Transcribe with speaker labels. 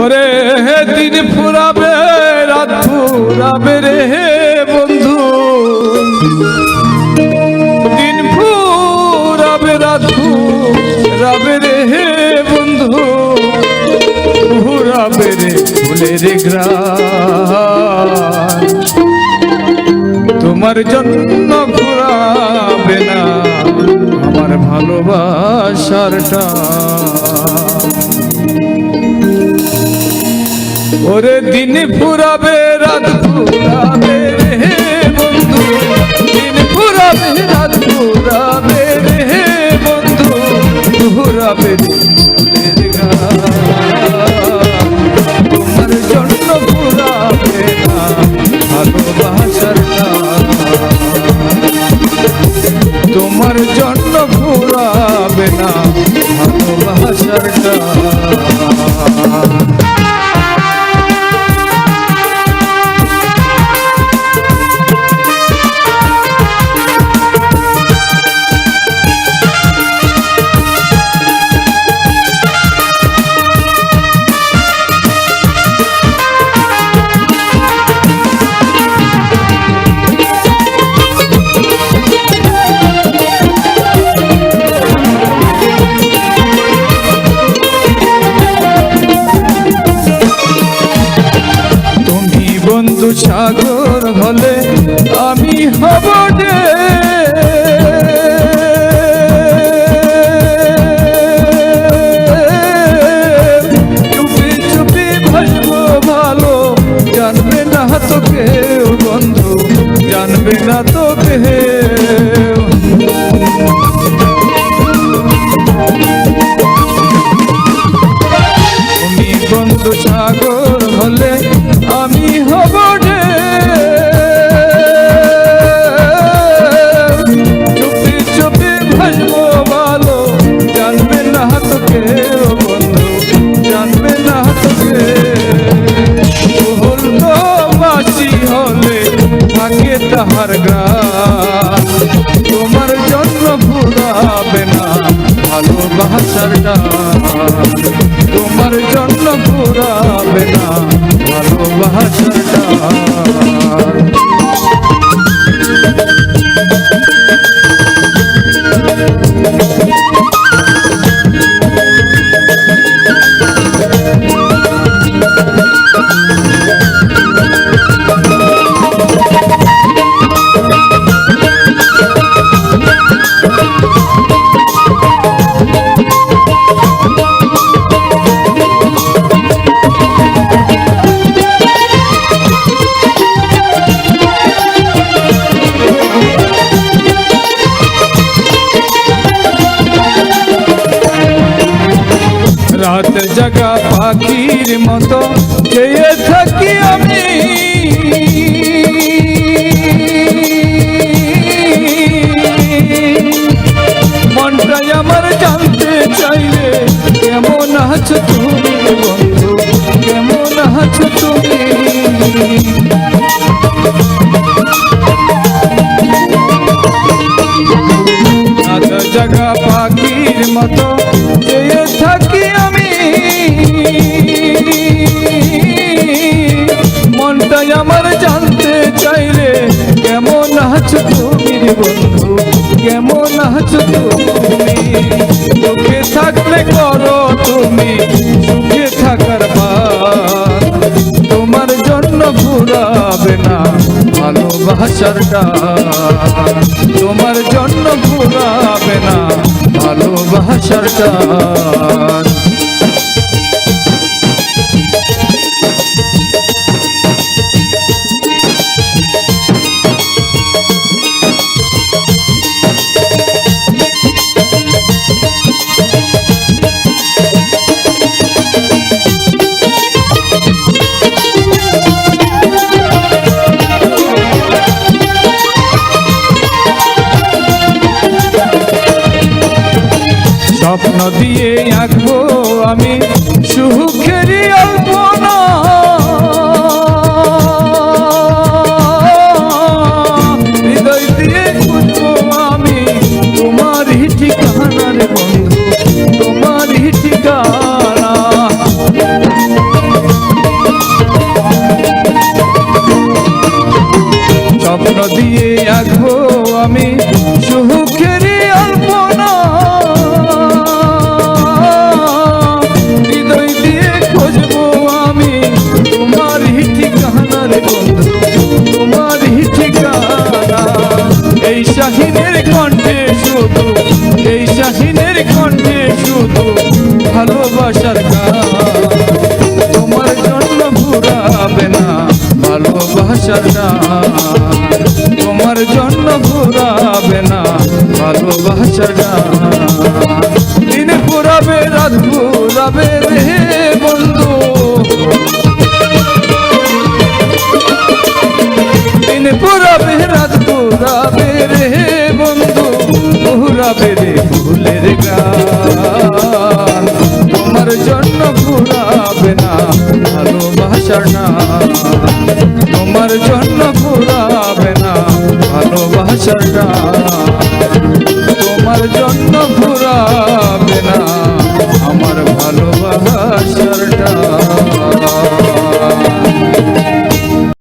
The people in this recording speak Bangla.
Speaker 1: ওরে দিন ফুরাবে রাত ফুরাবে রে বন্ধু, দিন ফুরাবে রাত ফুরাবে রে বন্ধু, ফুরাবে রে ফুলের গ্রাম। তোমার জন্য ফুরাবে না আমার ভালোবাসার টান। ওরে দিন ফুরাবে রাত ফুরাবে রে বন্ধু, দিন ফুরাবে রাত ফুরাবে রে বন্ধু, ফুরাবে ফুলের গান। তোমার জন্য ফুরাবে না ভালোবাসার টান, তোমার জন্য ফুরাবে না ভালোবাসার টান। বন্ধু সাগর হলে আমি হব যে, চুপি চুপি ভাসবো ভালো, জানবে না তো কেউ বন্ধু, জানবে না তো কেউ। তুমি বন্ধু সাগর হলে আমি হব যে, চুপি চুপি ভাসবো ভালো, জানবে না তো কেউ বন্ধু, জানবে না তো কেউ। হলো বাসি হলে থাকে তাহার গ্রাম, তোমার জন্য ফুরাবে না ভালোবাসার টান, তোমার জন্য ফুরাবে না ভালোবাসার টান। রাত জাগা পাখির মতো চেয়ে থাকি আমি, মনটাই আমার জানতে চাইলে কেমন আছো তুমি বন্ধু, কেমন আছো তুমি। রাত জাগা পাখির মতো চেয়ে থাকি আমি, মনটাই আমার জানতে চাইলে কেমন আছো তুমি বন্ধু, কেমন আছো তুমি। সুখে থাকলে করো তুমি সুখে থাকার পার, তোমার জন্য ফুরাবে না ভালোবাসার টান, তোমার জন্য ফুরাবে না ভালোবাসার টান। স্বপ্ন দিয়ে আঁকবো আমি সুখেরই অল্পনা, হৃদয় দিয়ে খুঁজবো আমি তোমারই ঠিকানা রে বন্ধু, তোমারই ঠিকানা। না ভালোবাসার টান, তোমার জন্য ফুরাবে না ভালোবাসার টান, তোমার জন্য ফুরাবে না আমার ভালোবাসার টান।